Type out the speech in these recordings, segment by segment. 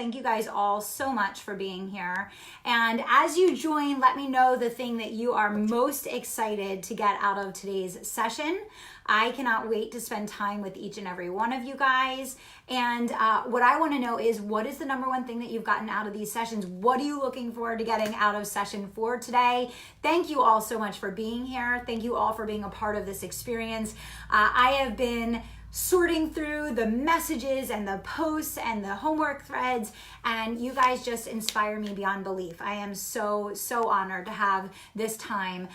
Thank you guys all so much for being here. And as you join, let me know the thing that you are most excited to get out of today's session. I cannot wait to spend time with each and every one of you guys. And what I want to know is, what is the number one thing that you've gotten out of these sessions? What are you looking forward to getting out of session 4 today? Thank you all so much for being here. Thank you all for being a part of this experience. I have been sorting through the messages and the posts and the homework threads, and you guys just inspire me beyond belief. I am so honored to have this time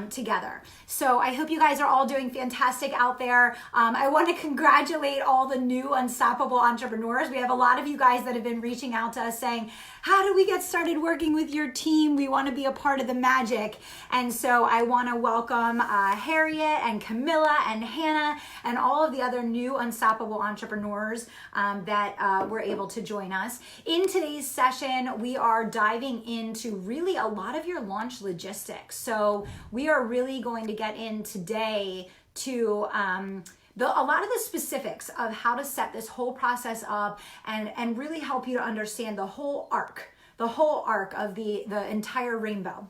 together. So I hope you guys are all doing fantastic out there. I want to congratulate all the new Unstoppable entrepreneurs. We have a lot of you guys that have been reaching out to us saying, how do we get started working with your team? We want to be a part of the magic. And so I want to welcome Harriet and Camilla and Hannah and all of the other new Unstoppable entrepreneurs that were able to join us. In today's session, we are diving into really a lot of your launch logistics. So we are really going to get in today to a lot of the specifics of how to set this whole process up and really help you to understand the whole arc of the entire rainbow.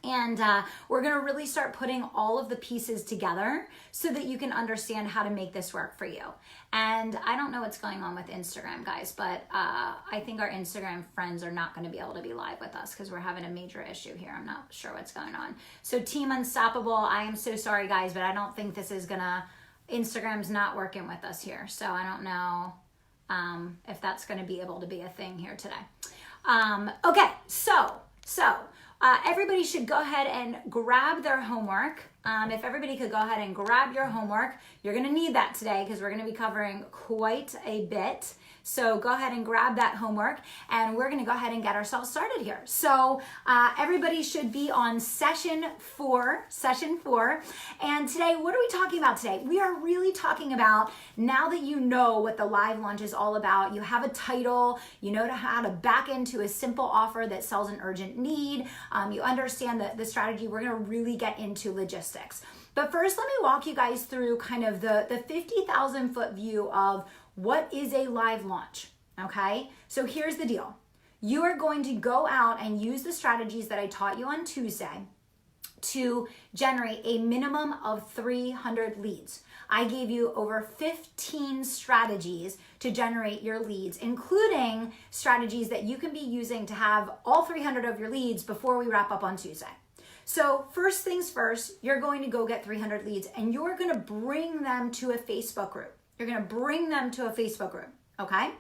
And we're going to really start putting all of the pieces together so that you can understand how to make this work for you. And I don't know what's going on with Instagram, guys, but I think our Instagram friends are not going to be able to be live with us because we're having a major issue here. I'm not sure what's going on. So Team Unstoppable, I am so sorry, guys, but I don't think this is going to... Instagram's not working with us here. So I don't know if that's going to be able to be a thing here today. Okay, so everybody should go ahead and grab their homework. If everybody could go ahead and grab your homework, you're going to need that today because we're going to be covering quite a bit. So go ahead and grab that homework and we're going to go ahead and get ourselves started here. So everybody should be on session 4. And today, what are we talking about today? We are really talking about, now that you know what the live launch is all about, you have a title, you know how to back into a simple offer that sells an urgent need, you understand the strategy, we're going to really get into logistics. But first, let me walk you guys through kind of the 50,000 foot view of what is a live launch, okay? So here's the deal. You are going to go out and use the strategies that I taught you on Tuesday to generate a minimum of 300 leads. I gave you over 15 strategies to generate your leads, including strategies that you can be using to have all 300 of your leads before we wrap up on Tuesday. So first things first, you're going to go get 300 leads and you're going to bring them to a Facebook group. You're going to bring them to a Facebook group, okay?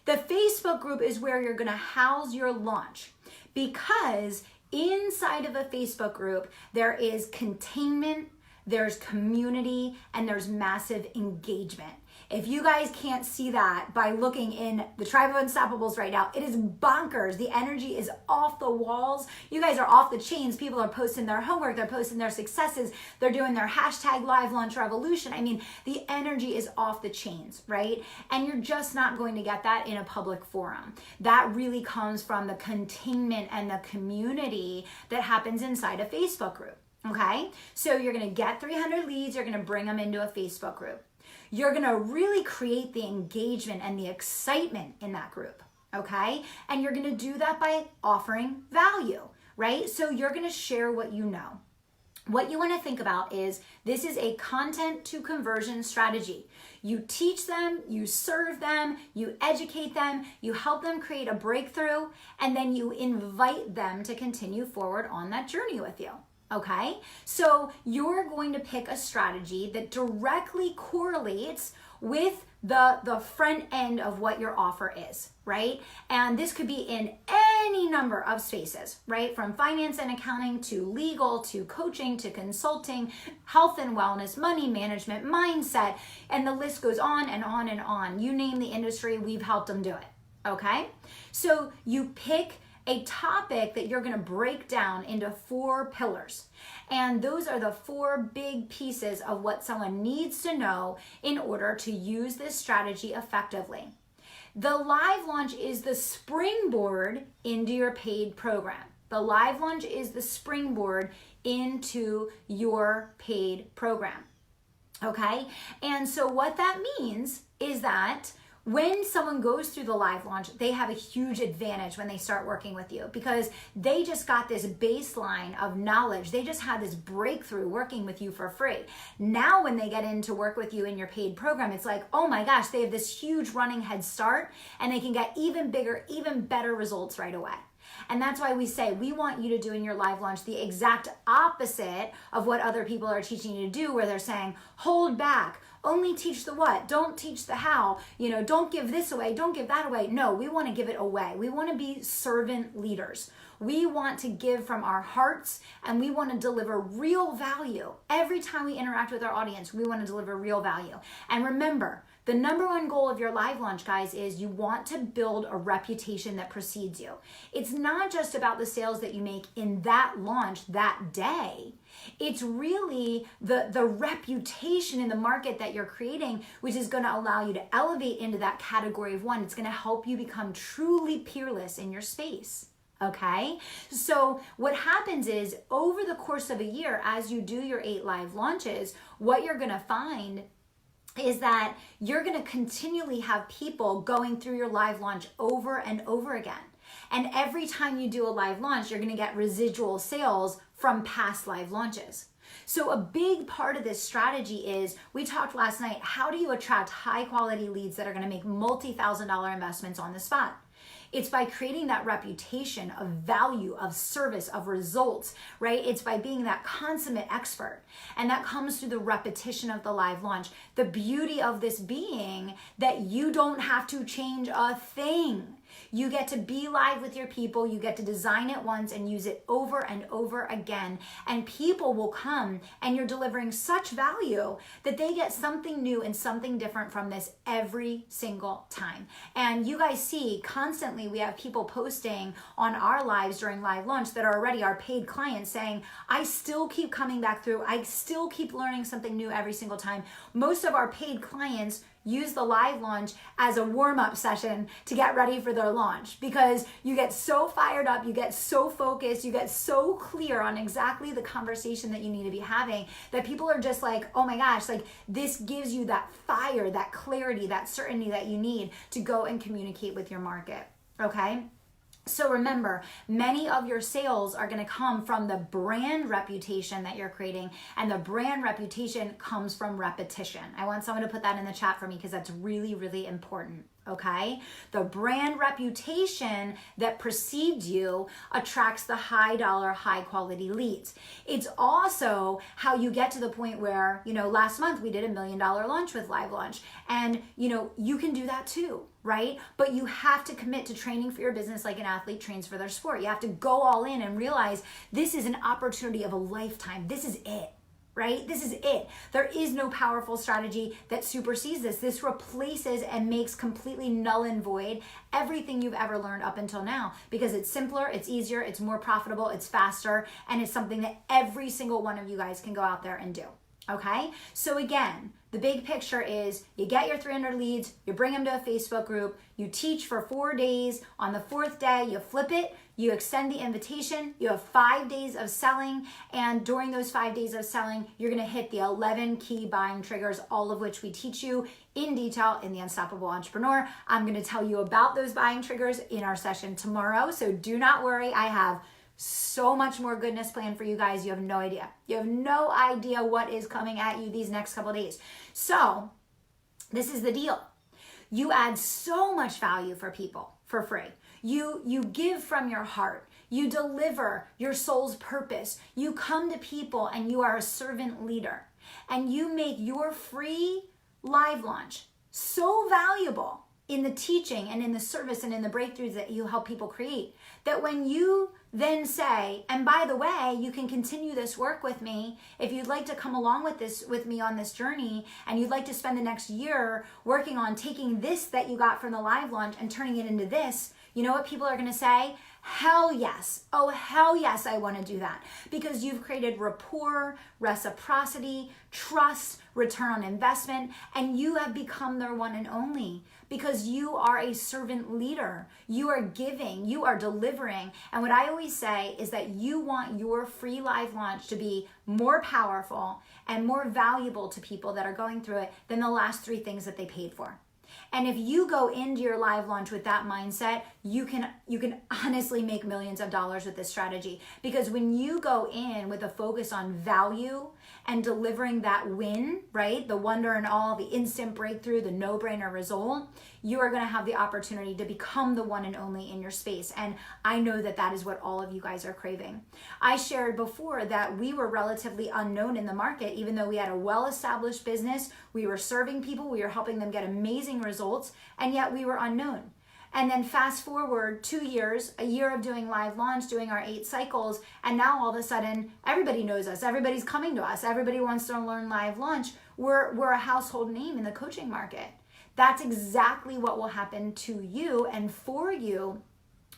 The Facebook group is where you're going to house your launch, because inside of a Facebook group, there is containment, there's community, and there's massive engagement. If you guys can't see that by looking in the Tribe of Unstoppables right now, it is bonkers. The energy is off the walls. You guys are off the chains. People are posting their homework. They're posting their successes. They're doing their hashtag live launch revolution. I mean, the energy is off the chains, right? And you're just not going to get that in a public forum. That really comes from the containment and the community that happens inside a Facebook group, okay? So you're going to get 300 leads. You're going to bring them into a Facebook group. You're going to really create the engagement and the excitement in that group, okay? And you're going to do that by offering value, right? So you're going to share what you know. What you want to think about is, this is a content to conversion strategy. You teach them, you serve them, you educate them, you help them create a breakthrough, and then you invite them to continue forward on that journey with you. Okay, so you're going to pick a strategy that directly correlates with the front end of what your offer is, right? And this could be in any number of spaces, right? From finance and accounting to legal to coaching to consulting, health and wellness, money management, mindset, and the list goes on and on and on. You name the industry, we've helped them do it, okay? So you pick a topic that you're going to break down into 4 pillars. And those are the 4 big pieces of what someone needs to know in order to use this strategy effectively. The live launch is the springboard into your paid program. The live launch is the springboard into your paid program. Okay? And so what that means is that When someone goes through the live launch, they have a huge advantage when they start working with you because they just got this baseline of knowledge. They just had this breakthrough working with you for free. Now, when they get in to work with you in your paid program, it's like, oh my gosh, they have this huge running head start and they can get even bigger, even better results right away. And that's why we say we want you to do in your live launch the exact opposite of what other people are teaching you to do, where they're saying, hold back, only teach the what, don't teach the how, don't give this away, don't give that away. No, we want to give it away. We want to be servant leaders. We want to give from our hearts and we want to deliver real value. Every time we interact with our audience, we want to deliver real value. And remember, the number one goal of your live launch, guys, is you want to build a reputation that precedes you. It's not just about the sales that you make in that launch that day. It's really the reputation in the market that you're creating, which is going to allow you to elevate into that category of one. It's going to help you become truly peerless in your space. Okay, so what happens is over the course of a year, as you do your 8 live launches, what you're going to find is that you're going to continually have people going through your live launch over and over again. And every time you do a live launch, you're going to get residual sales from past live launches. So a big part of this strategy is, we talked last night, how do you attract high quality leads that are going to make multi-$1,000 investments on the spot? It's by creating that reputation of value, of service, of results, right? It's by being that consummate expert. And that comes through the repetition of the live launch. The beauty of this being that you don't have to change a thing. You get to be live with your people. You get to design it once and use it over and over again. And people will come and you're delivering such value that they get something new and something different from this every single time. And you guys see constantly we have people posting on our lives during live launch that are already our paid clients saying, I still keep coming back through. I still keep learning something new every single time. Most of our paid clients use the live launch as a warm-up session to get ready for their launch, because you get so fired up, you get so focused, you get so clear on exactly the conversation that you need to be having that people are just like, oh my gosh, like this gives you that fire, that clarity, that certainty that you need to go and communicate with your market. Okay? So remember, many of your sales are going to come from the brand reputation that you're creating, and the brand reputation comes from repetition. I want someone to put that in the chat for me because that's really, really important. Okay? The brand reputation that precedes you attracts the high dollar, high quality leads. It's also how you get to the point where, last month we did $1 million launch with Live Launch, and you can do that too, right? But you have to commit to training for your business like an athlete trains for their sport. You have to go all in and realize this is an opportunity of a lifetime. This is it. Right? This is it. There is no powerful strategy that supersedes this. This replaces and makes completely null and void everything you've ever learned up until now, because it's simpler, it's easier, it's more profitable, it's faster, and it's something that every single one of you guys can go out there and do. Okay? So again, the big picture is you get your 300 leads, you bring them to a Facebook group, you teach for 4 days. On the 4th day, you flip it, you extend the invitation, you have 5 days of selling, and during those 5 days of selling, you're gonna hit the 11 key buying triggers, all of which we teach you in detail in the Unstoppable Entrepreneur. I'm gonna tell you about those buying triggers in our session tomorrow, so do not worry. I have so much more goodness planned for you guys. You have no idea. You have no idea what is coming at you these next couple of days. So this is the deal. You add so much value for people for free. You give from your heart. You deliver your soul's purpose. You come to people and you are a servant leader. And you make your free live launch so valuable in the teaching and in the service and in the breakthroughs that you help people create, that when you then say, and by the way, you can continue this work with me if you'd like to come along with me on this journey, and you'd like to spend the next year working on taking this that you got from the live launch and turning it into this, you know what people are going to say? Hell yes. Oh, hell yes, I want to do that. Because you've created rapport, reciprocity, trust, return on investment, and you have become their one and only, because you are a servant leader. You are giving, you are delivering. And what I always say is that you want your free live launch to be more powerful and more valuable to people that are going through it than the last 3 things that they paid for. And if you go into your live launch with that mindset, you can honestly make millions of dollars with this strategy. Because when you go in with a focus on value and delivering that win, right? The wonder and awe, the instant breakthrough, the no-brainer result, you are going to have the opportunity to become the one and only in your space. And I know that that is what all of you guys are craving. I shared before that we were relatively unknown in the market, even though we had a well-established business, we were serving people, we were helping them get amazing results, and yet we were unknown. And then fast forward 2 years, a year of doing live launch, doing our 8 cycles, and now all of a sudden, everybody knows us, everybody's coming to us, everybody wants to learn live launch. We're a household name in the coaching market. That's exactly what will happen to you and for you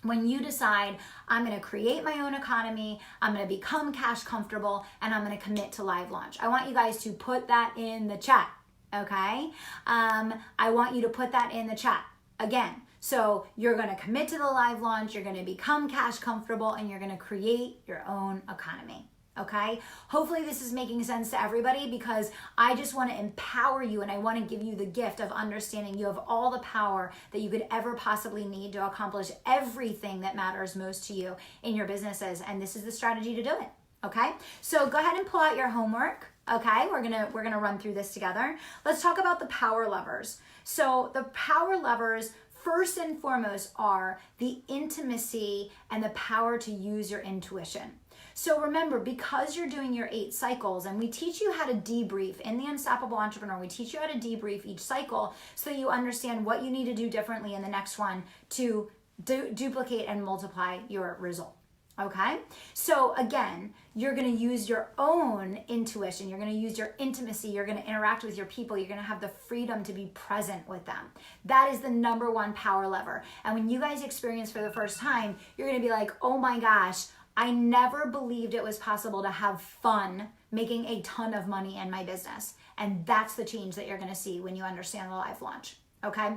when you decide, I'm going to create my own economy, I'm going to become cash comfortable, and I'm going to commit to live launch. I want you guys to put that in the chat, okay? I want you to put that in the chat again. So you're going to commit to the live launch, you're going to become cash comfortable, and you're going to create your own economy. Okay? Hopefully this is making sense to everybody, because I just want to empower you and I want to give you the gift of understanding you have all the power that you could ever possibly need to accomplish everything that matters most to you in your businesses. And this is the strategy to do it. Okay? So go ahead and pull out your homework. Okay? We're gonna run through this together. Let's talk about the power levers. So the power levers, first and foremost, are the intimacy and the power to use your intuition. So remember, because you're doing your 8 cycles, and we teach you how to debrief in the Unstoppable Entrepreneur, we teach you how to debrief each cycle so that you understand what you need to do differently in the next one to duplicate and multiply your result. Okay? So again, you're going to use your own intuition. You're going to use your intimacy. You're going to interact with your people. You're going to have the freedom to be present with them. That is the number one power lever. And when you guys experience for the first time, you're going to be like, oh my gosh, I never believed it was possible to have fun making a ton of money in my business. And that's the change that you're going to see when you understand the live launch. Okay?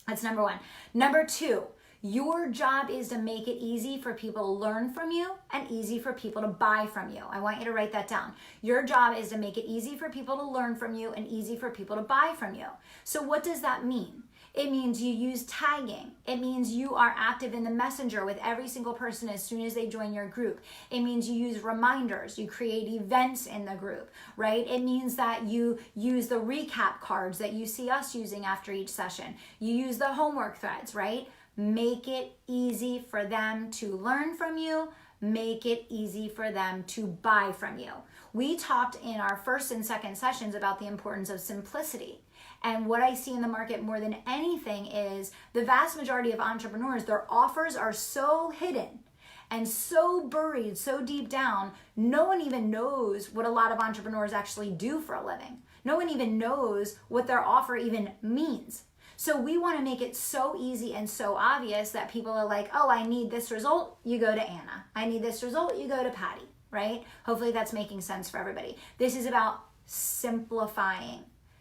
That's number one. Number 2, your job is to make it easy for people to learn from you and easy for people to buy from you. I want you to write that down. Your job is to make it easy for people to learn from you and easy for people to buy from you. So what does that mean? It means you use tagging. It means you are active in the messenger with every single person as soon as they join your group. It means you use reminders. You create events in the group, right? It means that you use the recap cards that you see us using after each session. You use the homework threads, right? Make it easy for them to learn from you. Make it easy for them to buy from you. We talked in our first and second sessions about the importance of simplicity. And what I see in the market more than anything is the vast majority of entrepreneurs, their offers are so hidden and so buried, so deep down, no one even knows what a lot of entrepreneurs actually do for a living. No one even knows what their offer even means. So we want to make it so easy and so obvious that people are like, oh, I need this result, you go to Anna. I need this result, you go to Patty, right? Hopefully that's making sense for everybody. This is about simplifying.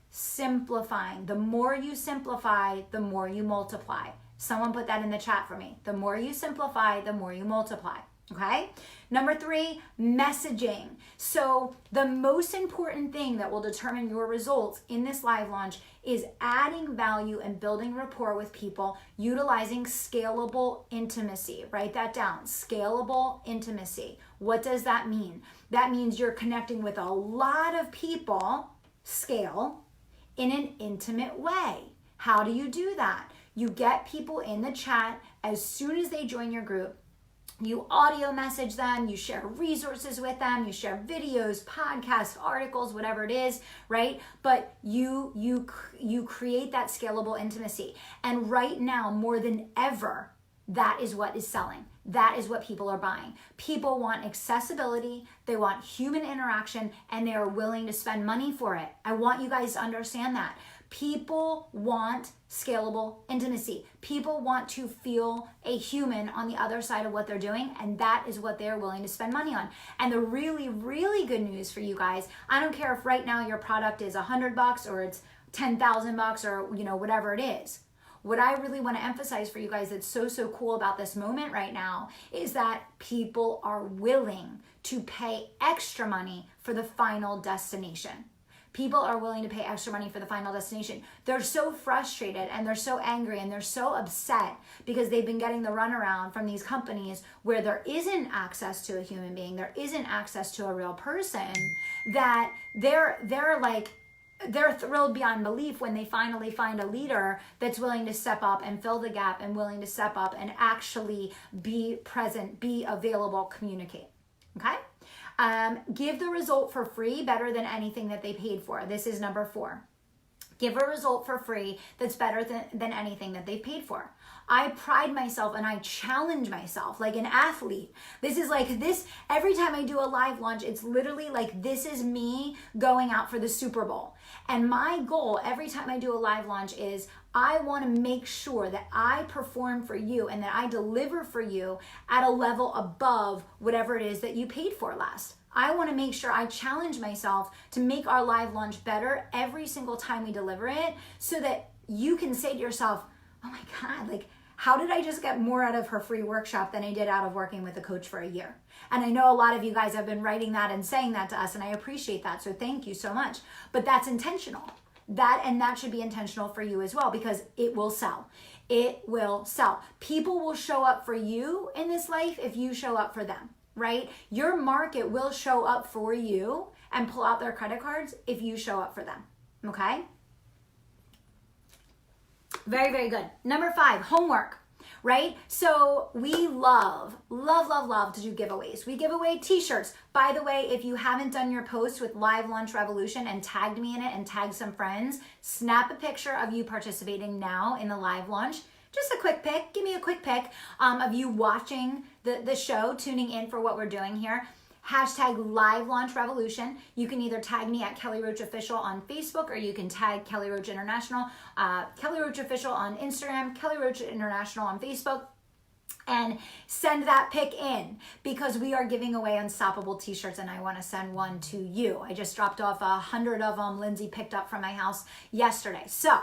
Simplifying. The more you simplify, the more you multiply. Someone put that in the chat for me. The more you simplify, the more you multiply. Okay? Number 3, messaging. So the most important thing that will determine your results in this live launch is adding value and building rapport with people, utilizing scalable intimacy. Write that down. Scalable intimacy. What does that mean? That means you're connecting with a lot of people, scale, in an intimate way. How do you do that? You get people in the chat as soon as they join your group. You audio message them, you share resources with them, you share videos, podcasts, articles, whatever it is, right? But you create that scalable intimacy. And right now, more than ever, that is what is selling. That is what people are buying. People want accessibility, they want human interaction, and they are willing to spend money for it. I want you guys to understand that. People want scalable intimacy. People want to feel a human on the other side of what they're doing, and that is what they're willing to spend money on. And the really, really good news for you guys, I don't care if right now your product is $100 or it's $10,000 or whatever it is. What I really want to emphasize for you guys that's so cool about this moment right now is that people are willing to pay extra money for the final destination. People are willing to pay extra money for the final destination. They're so frustrated and they're so angry and they're so upset because they've been getting the runaround from these companies where there isn't access to a human being, there isn't access to a real person, that they're thrilled beyond belief when they finally find a leader that's willing to step up and fill the gap and willing to step up and actually be present, be available, communicate. Okay? Give the result for free better than anything that they paid for. This is number 4. Give a result for free that's better than anything that they paid for. I pride myself and I challenge myself like an athlete. This is like this, every time I do a live launch, it's literally like this is me going out for the Super Bowl. And my goal every time I do a live launch is I want to make sure that I perform for you and that I deliver for you at a level above whatever it is that you paid for last. I want to make sure I challenge myself to make our live launch better every single time we deliver it, so that you can say to yourself, oh my God, like, how did I just get more out of her free workshop than I did out of working with a coach for a year? And I know a lot of you guys have been writing that and saying that to us, and I appreciate that. So thank you so much. But that's intentional. That should be intentional for you as well, because it will sell. It will sell. People will show up for you in this life if you show up for them, right? Your market will show up for you and pull out their credit cards if you show up for them, okay? Very, very good. Number 5, homework, right? So we love to do giveaways. We give away t-shirts. By the way, if you haven't done your post with Live Launch Revolution and tagged me in it and tagged some friends, snap a picture of you participating now in the live launch. Just a quick pic, give me a quick pic of you watching the show, tuning in for what we're doing here. Hashtag Live Launch Revolution. You can either tag me at Kelly Roach Official on Facebook, or you can tag Kelly Roach International, Kelly Roach Official on Instagram, Kelly Roach International on Facebook, and send that pic in, because we are giving away Unstoppable t-shirts and I want to send one to you. I just dropped off 100 of them. Lindsay picked up from my house yesterday. So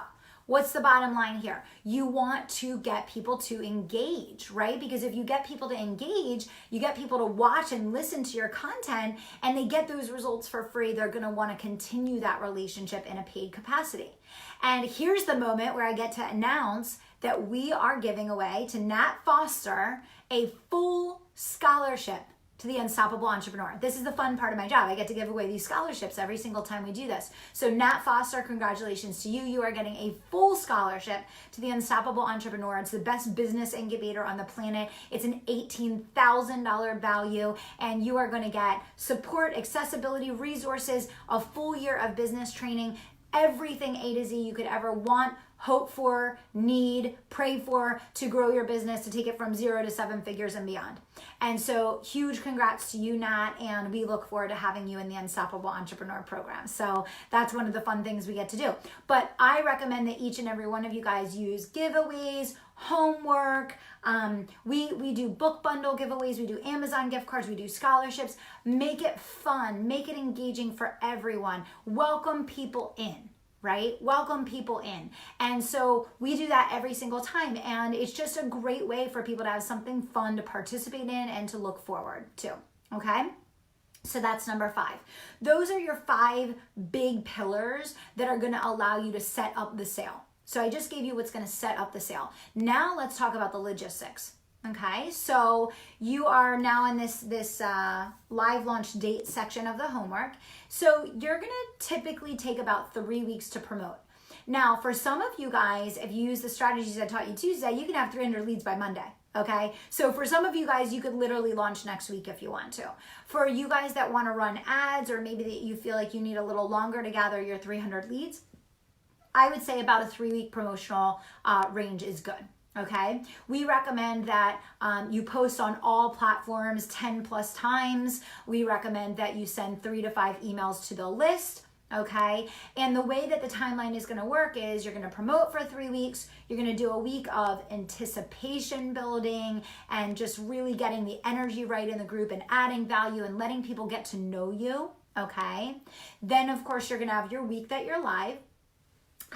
what's the bottom line here? You want to get people to engage, right? Because if you get people to engage, you get people to watch and listen to your content, and they get those results for free. They're going to want to continue that relationship in a paid capacity. And here's the moment where I get to announce that we are giving away to Nat Foster a full scholarship to the Unstoppable Entrepreneur. This is the fun part of my job. I get to give away these scholarships every single time we do this. So Nat Foster, congratulations to you. You are getting a full scholarship to the Unstoppable Entrepreneur. It's the best business incubator on the planet. It's an $18,000 value, and you are going to get support, accessibility, resources, a full year of business training, everything A to Z you could ever want, hope for, need, pray for to grow your business, to take it from 0 to 7 figures and beyond. And so huge congrats to you, Nat, and we look forward to having you in the Unstoppable Entrepreneur program. So that's one of the fun things we get to do. But I recommend that each and every one of you guys use giveaways, homework. We do book bundle giveaways, we do Amazon gift cards, we do scholarships. Make it fun, make it engaging for everyone. Welcome people in, right? Welcome people in. And so we do that every single time. And it's just a great way for people to have something fun to participate in and to look forward to, okay? So that's number 5. Those are your 5 big pillars that are gonna allow you to set up the sale. So I just gave you what's going to set up the sale. Now let's talk about the logistics. Okay, so you are now in this live launch date section of the homework. So you're going to typically take about 3 weeks to promote. Now, for some of you guys, if you use the strategies I taught you Tuesday, you can have 300 leads by Monday. Okay, so for some of you guys, you could literally launch next week if you want to. For you guys that want to run ads, or maybe that you feel like you need a little longer to gather your 300 leads, I would say about a 3-week promotional range is good, okay? We recommend that you post on all platforms 10 plus times. We recommend that you send 3 to 5 emails to the list, okay? And the way that the timeline is gonna work is you're gonna promote for 3 weeks, you're gonna do a week of anticipation building and just really getting the energy right in the group and adding value and letting people get to know you, okay? Then of course you're gonna have your week that you're live.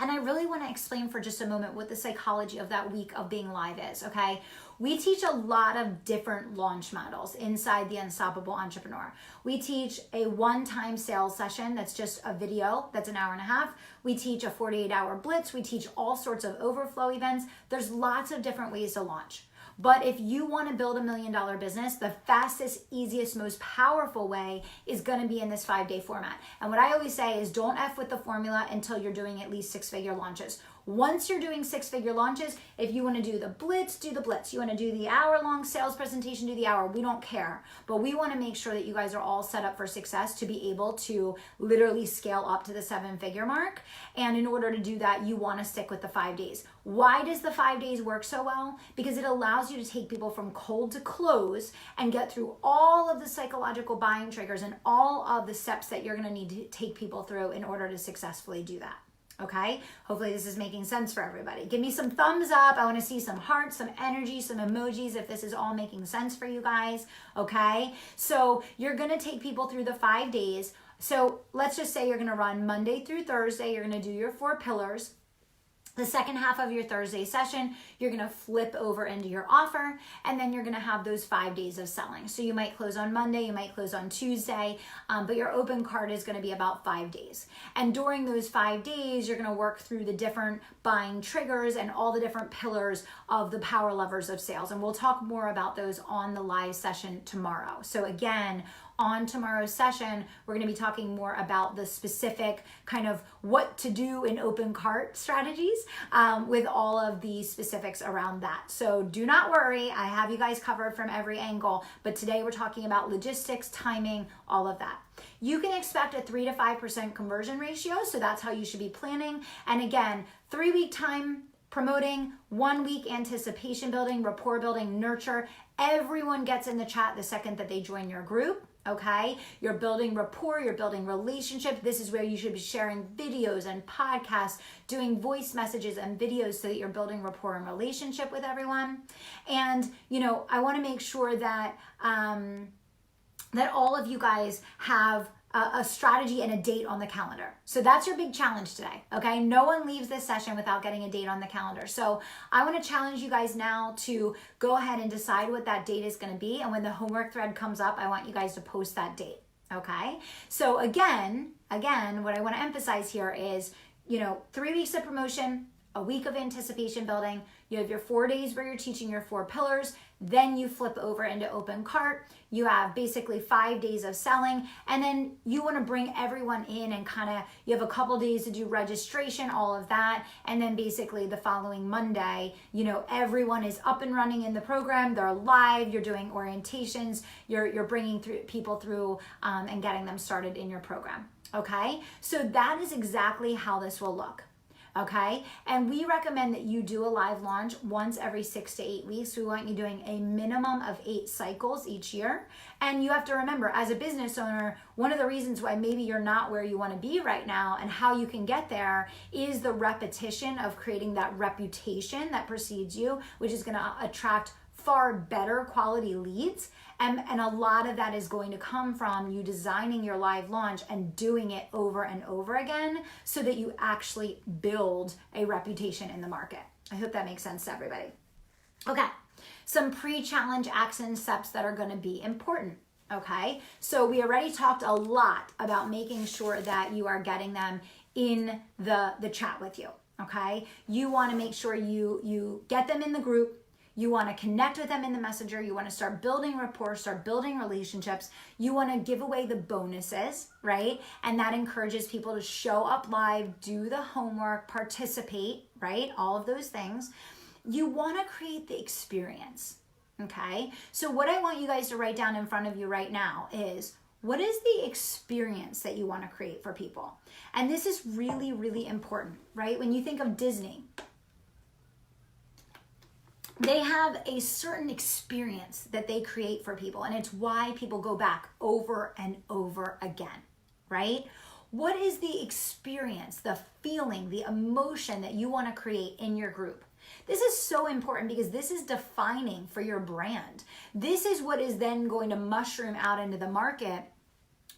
And I really want to explain for just a moment what the psychology of that week of being live is, okay? We teach a lot of different launch models inside the Unstoppable Entrepreneur. We teach a one-time sales session that's just a video that's an hour and a half. We teach a 48-hour blitz. We teach all sorts of overflow events. There's lots of different ways to launch. But if you want to build $1 million business, the fastest, easiest, most powerful way is going to be in this 5-day format. And what I always say is don't F with the formula until you're doing at least 6-figure launches. Once you're doing 6-figure launches, if you want to do the blitz, do the blitz. You want to do the hour-long sales presentation, do the hour. We don't care. But we want to make sure that you guys are all set up for success to be able to literally scale up to the 7-figure mark. And in order to do that, you want to stick with the 5 days. Why does the 5 days work so well? Because it allows you to take people from cold to close and get through all of the psychological buying triggers and all of the steps that you're going to need to take people through in order to successfully do that. Okay, hopefully this is making sense for everybody. Give me some thumbs up. I want to see some hearts, some energy, some emojis if this is all making sense for you guys. Okay, so you're going to take people through the 5 days. So let's just say you're going to run Monday through Thursday. You're going to do your 4 pillars. The second half of your Thursday session, you're going to flip over into your offer, and then you're going to have those 5 days of selling. So you might close on Monday, you might close on Tuesday, but your open card is going to be about 5 days. And during those 5 days, you're going to work through the different buying triggers and all the different pillars of the power levers of sales. And we'll talk more about those on the live session tomorrow. So again, on tomorrow's session, we're going to be talking more about the specific kind of what to do in open cart strategies with all of the specifics around that. So do not worry, I have you guys covered from every angle, but today we're talking about logistics, timing, all of that. You can expect a 3 to 5% conversion ratio, so that's how you should be planning. And again, 3-week time promoting, 1 week anticipation building, rapport building, nurture. Everyone gets in the chat the second that they join your group. Okay, you're building rapport, you're building relationship. This is where you should be sharing videos and podcasts, doing voice messages and videos so that you're building rapport and relationship with everyone. And, you know, I want to make sure that that all of you guys have a strategy and a date on the calendar. So that's your big challenge today, okay? No one leaves this session without getting a date on the calendar. So I want to challenge you guys now to go ahead and decide what that date is going to be. And when the homework thread comes up, I want you guys to post that date, okay? So again, what I want to emphasize here is, you know, 3 weeks of promotion, a week of anticipation building. You have your 4 days where you're teaching your 4 pillars. Then you flip over into open cart. You have basically 5 days of selling. And then you want to bring everyone in and kind of, you have a couple days to do registration, all of that. And then basically the following Monday, you know, everyone is up and running in the program. They're live. You're doing orientations. You're bringing people through and getting them started in your program. Okay. So that is exactly how this will look. Okay, and we recommend that you do a live launch once every 6 to 8 weeks. We want you doing a minimum of 8 cycles each year. And you have to remember, as a business owner, one of the reasons why maybe you're not where you want to be right now and how you can get there is the repetition of creating that reputation that precedes you, which is going to attract far better quality leads. And a lot of that is going to come from you designing your live launch and doing it over and over again so that you actually build a reputation in the market. I hope that makes sense to everybody. Okay, some pre-challenge action steps that are going to be important. Okay, so we already talked a lot about making sure that you are getting them in the chat with you. Okay, you want to make sure you get them in the group. You want to connect with them in the messenger. You want to start building rapport, start building relationships. You want to give away the bonuses, right? And that encourages people to show up live, do the homework, participate, right? All of those things. You want to create the experience, okay? So what I want you guys to write down in front of you right now is, what is the experience that you want to create for people? And this is really, really important, right? When you think of Disney, they have a certain experience that they create for people, and it's why people go back over and over again, right? What is the experience, the feeling, the emotion that you want to create in your group? This is so important because this is defining for your brand. This is what is then going to mushroom out into the market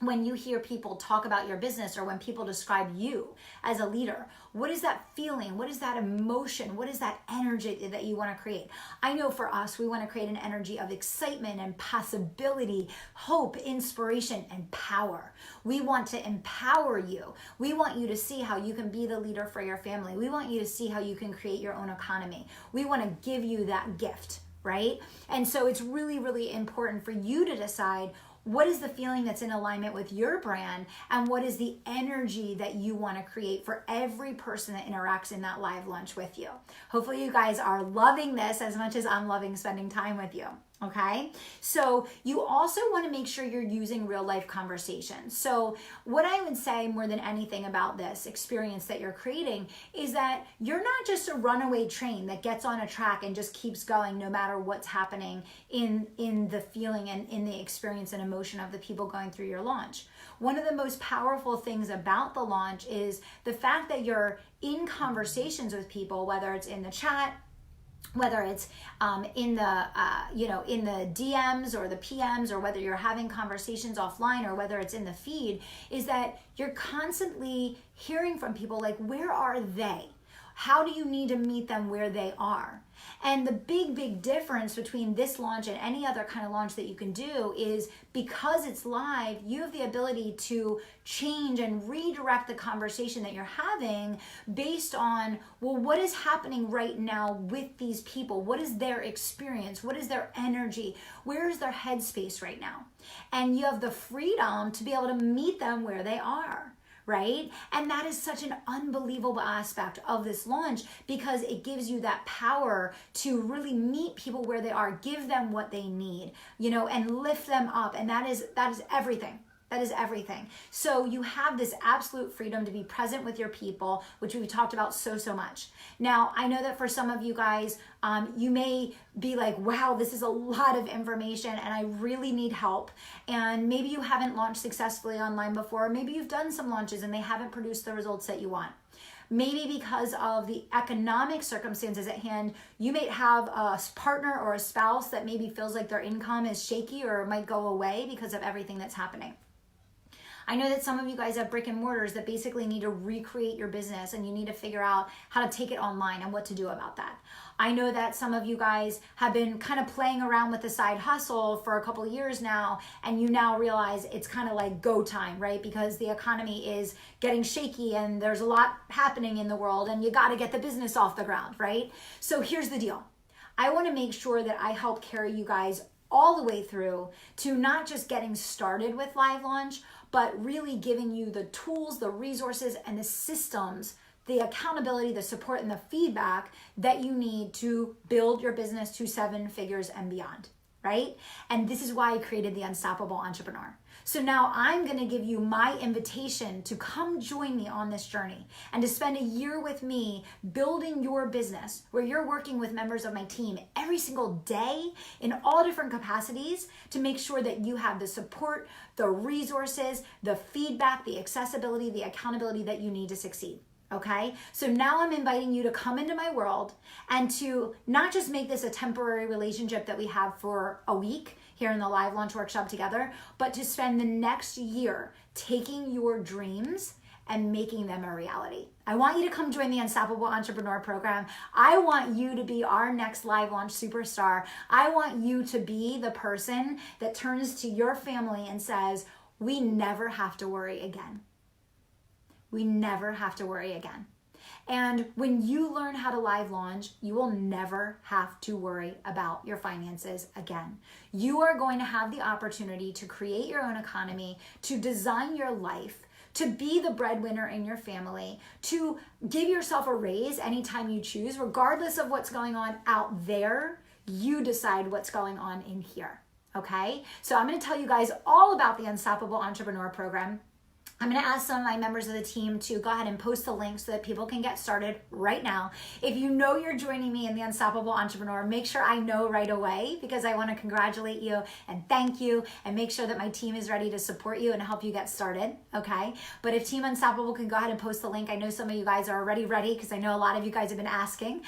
when you hear people talk about your business or when people describe you as a leader? What is that feeling? What is that emotion? What is that energy that you want to create? I know for us, we want to create an energy of excitement and possibility, hope, inspiration, and power. We want to empower you. We want you to see how you can be the leader for your family. We want you to see how you can create your own economy. We want to give you that gift, right? And so it's really, really important for you to decide what is the feeling that's in alignment with your brand, and what is the energy that you want to create for every person that interacts in that live lunch with you. Hopefully you guys are loving this as much as I'm loving spending time with you. Okay, so you also want to make sure you're using real life conversations. So what I would say more than anything about this experience that you're creating is that you're not just a runaway train that gets on a track and just keeps going no matter what's happening in the feeling and in the experience and emotion of the people going through your launch. One of the most powerful things about the launch is the fact that you're in conversations with people, whether it's in the chat, whether it's in the in the DMs or the PMs, or whether you're having conversations offline, or whether it's in the feed, is that you're constantly hearing from people like, where are they? How do you need to meet them where they are? And the big difference between this launch and any other kind of launch that you can do is, because it's live, you have the ability to change and redirect the conversation that you're having based on, well, what is happening right now with these people? What is their experience? What is their energy? Where is their headspace right now? And you have the freedom to be able to meet them where they are. Right? And that is such an unbelievable aspect of this launch, because it gives you that power to really meet people where they are, give them what they need, and lift them up. And that is everything. That is everything. So you have this absolute freedom to be present with your people, which we've talked about so much. Now, I know that for some of you guys, you may be like, wow, this is a lot of information and I really need help. And maybe you haven't launched successfully online before. Maybe you've done some launches and they haven't produced the results that you want. Maybe because of the economic circumstances at hand, you may have a partner or a spouse that maybe feels like their income is shaky or might go away because of everything that's happening. I know that some of you guys have brick and mortars that basically need to recreate your business, and you need to figure out how to take it online and what to do about that. I know that some of you guys have been kind of playing around with the side hustle for a couple of years now, and you now realize it's kind of like go time, right? Because the economy is getting shaky and there's a lot happening in the world and you got to get the business off the ground, right? So here's the deal. I want to make sure that I help carry you guys all the way through to not just getting started with Live Launch, but really giving you the tools, the resources, and the systems, the accountability, the support, and the feedback that you need to build your business to 7 figures and beyond, right? And this is why I created the Unstoppable Entrepreneur. So now I'm going to give you my invitation to come join me on this journey and to spend a year with me building your business, where you're working with members of my team every single day in all different capacities to make sure that you have the support, the resources, the feedback, the accessibility, the accountability that you need to succeed. Okay, so now I'm inviting you to come into my world and to not just make this a temporary relationship that we have for a week here in the Live Launch Workshop together, but to spend the next year taking your dreams and making them a reality. I want you to come join the Unstoppable Entrepreneur Program. I want you to be our next Live Launch superstar. I want you to be the person that turns to your family and says, we never have to worry again. We never have to worry again. And when you learn how to live launch, you will never have to worry about your finances again. You are going to have the opportunity to create your own economy, to design your life, to be the breadwinner in your family, to give yourself a raise anytime you choose, regardless of what's going on out there. You decide what's going on in here. Okay? So I'm going to tell you guys all about the Unstoppable Entrepreneur Program. I'm going to ask some of my members of the team to go ahead and post the link so that people can get started right now. If you know you're joining me in the Unstoppable Entrepreneur, make sure I know right away, because I want to congratulate you and thank you and make sure that my team is ready to support you and help you get started, okay? But if Team Unstoppable can go ahead and post the link, I know some of you guys are already ready because I know a lot of you guys have been asking.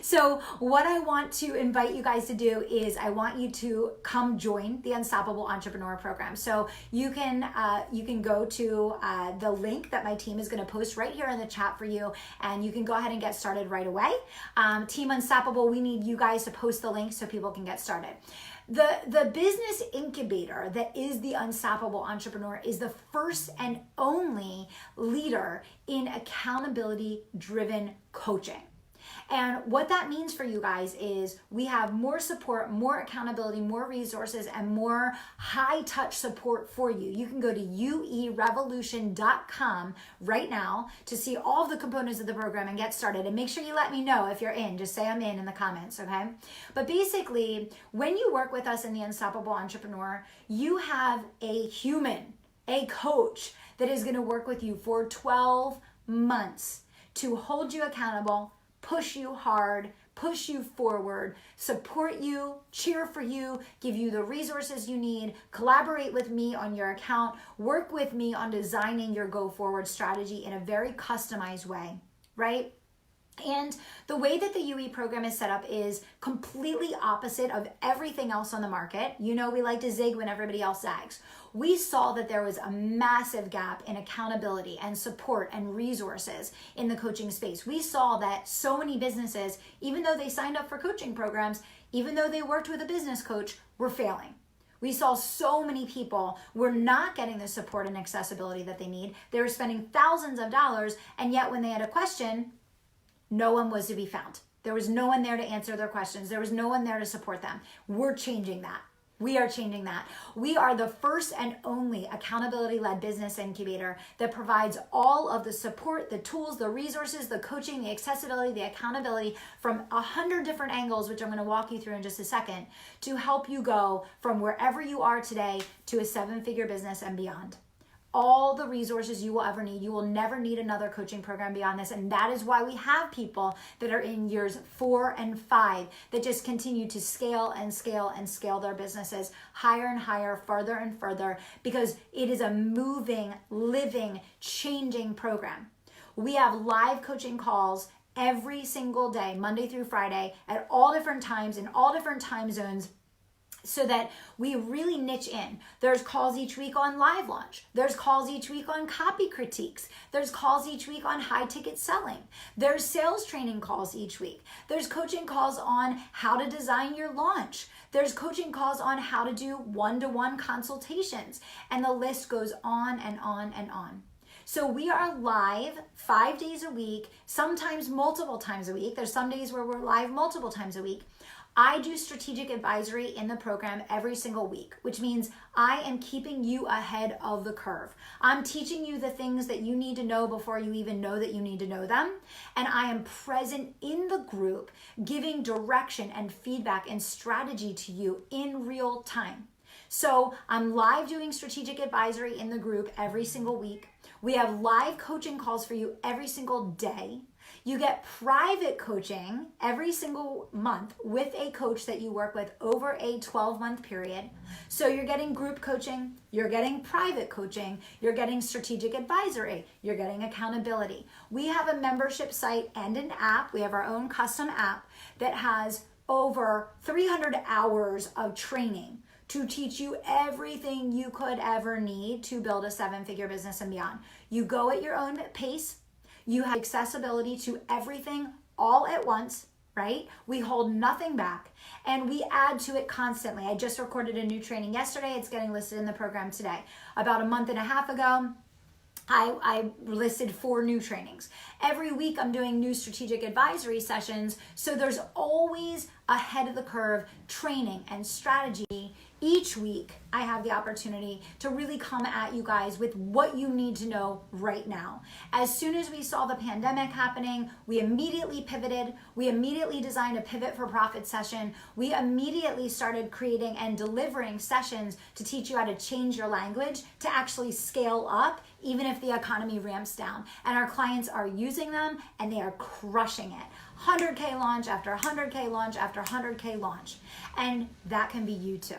So what I want to invite you guys to do is I want you to come join the Unstoppable Entrepreneur program. So you can go to the link that my team is going to post right here in the chat for you, and you can go ahead and get started right away. Team Unstoppable, we need you guys to post the link so people can get started. The business incubator that is the Unstoppable Entrepreneur is the first and only leader in accountability-driven coaching. And what that means for you guys is we have more support, more accountability, more resources, and more high-touch support for you. You can go to uerevolution.com right now to see all of the components of the program and get started. And make sure you let me know if you're in. Just say I'm in the comments, okay? But basically, when you work with us in the Unstoppable Entrepreneur, you have a human, a coach that is going to work with you for 12 months to hold you accountable, push you hard, push you forward, support you, cheer for you, give you the resources you need, collaborate with me on your account, work with me on designing your go forward strategy in a very customized way, right? And the way that the UE program is set up is completely opposite of everything else on the market. You know, we like to zig when everybody else zags. We saw that there was a massive gap in accountability and support and resources in the coaching space. We saw that so many businesses, even though they signed up for coaching programs, even though they worked with a business coach, were failing. We saw so many people were not getting the support and accessibility that they need. They were spending thousands of dollars, and yet when they had a question, no one was to be found. There was no one there to answer their questions. There was no one there to support them. We're changing that. We are changing that. We are the first and only accountability-led business incubator that provides all of the support, the tools, the resources, the coaching, the accessibility, the accountability from 100 different angles, which I'm going to walk you through in just a second, to help you go from wherever you are today to a 7-figure business and beyond. All the resources you will ever need. You will never need another coaching program beyond this. And that is why we have people that are in years 4 and 5 that just continue to scale and scale and scale their businesses higher and higher, further and further, because it is a moving, living, changing program. We have live coaching calls every single day, Monday through Friday, at all different times, in all different time zones, so that we really niche in. There's calls each week on live launch. There's calls each week on copy critiques. There's calls each week on high ticket selling. There's sales training calls each week. There's coaching calls on how to design your launch. There's coaching calls on how to do one-to-one consultations. And the list goes on and on and on. So we are live 5 days a week, sometimes multiple times a week. There's some days where we're live multiple times a week. I do strategic advisory in the program every single week, which means I am keeping you ahead of the curve. I'm teaching you the things that you need to know before you even know that you need to know them. And I am present in the group, giving direction and feedback and strategy to you in real time. So I'm live doing strategic advisory in the group every single week. We have live coaching calls for you every single day. You get private coaching every single month with a coach that you work with over a 12-month period. So you're getting group coaching, you're getting private coaching, you're getting strategic advisory, you're getting accountability. We have a membership site and an app. We have our own custom app that has over 300 hours of training to teach you everything you could ever need to build a 7-figure business and beyond. You go at your own pace. You have accessibility to everything all at once, right? We hold nothing back, and we add to it constantly. I just recorded a new training yesterday. It's getting listed in the program today. About a month and a half ago, I listed 4 new trainings. Every week I'm doing new strategic advisory sessions, so there's always ahead of the curve training and strategy. Each week, I have the opportunity to really come at you guys with what you need to know right now. As soon as we saw the pandemic happening, we immediately pivoted. We immediately designed a Pivot for Profit session. We immediately started creating and delivering sessions to teach you how to change your language to actually scale up, even if the economy ramps down. And our clients are using them and they are crushing it. 100K launch after 100K launch after 100K launch. And that can be you too.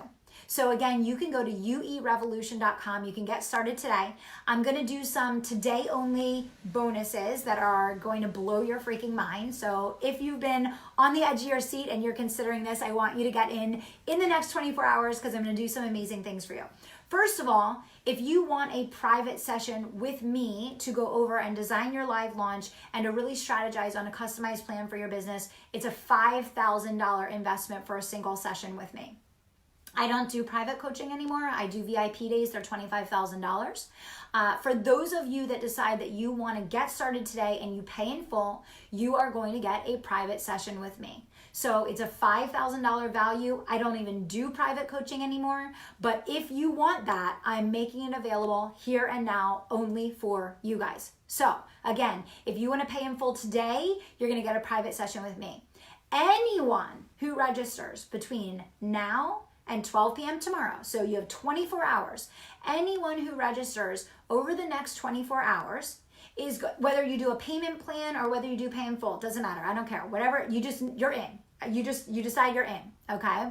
So again, you can go to uerevolution.com. You can get started today. I'm going to do some today only bonuses that are going to blow your freaking mind. So if you've been on the edge of your seat and you're considering this, I want you to get in the next 24 hours because I'm going to do some amazing things for you. First of all, if you want a private session with me to go over and design your live launch and to really strategize on a customized plan for your business, it's a $5,000 investment for a single session with me. I don't do private coaching anymore. I do VIP days. They're $25,000. For those of you that decide that you want to get started today and you pay in full, you are going to get a private session with me. So it's a $5,000 value. I don't even do private coaching anymore. But if you want that, I'm making it available here and now only for you guys. So again, if you want to pay in full today, you're going to get a private session with me. Anyone who registers between now and 12 p.m. tomorrow, so you have 24 hours. Anyone who registers over the next 24 hours is, whether you do a payment plan or whether you do pay in full, doesn't matter. I don't care. Whatever, you're in. You decide you're in, okay?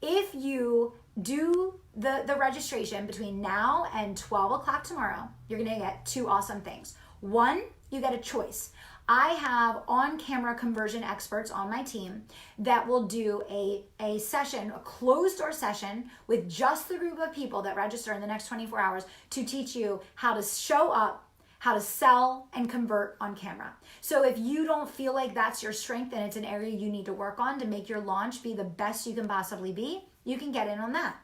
If you do the registration between now and 12 o'clock tomorrow, you're gonna get two awesome things. One, you get a choice. I have on-camera conversion experts on my team that will do a session, a closed-door session with just the group of people that register in the next 24 hours to teach you how to show up, how to sell and convert on camera. So if you don't feel like that's your strength and it's an area you need to work on to make your launch be the best you can possibly be, you can get in on that.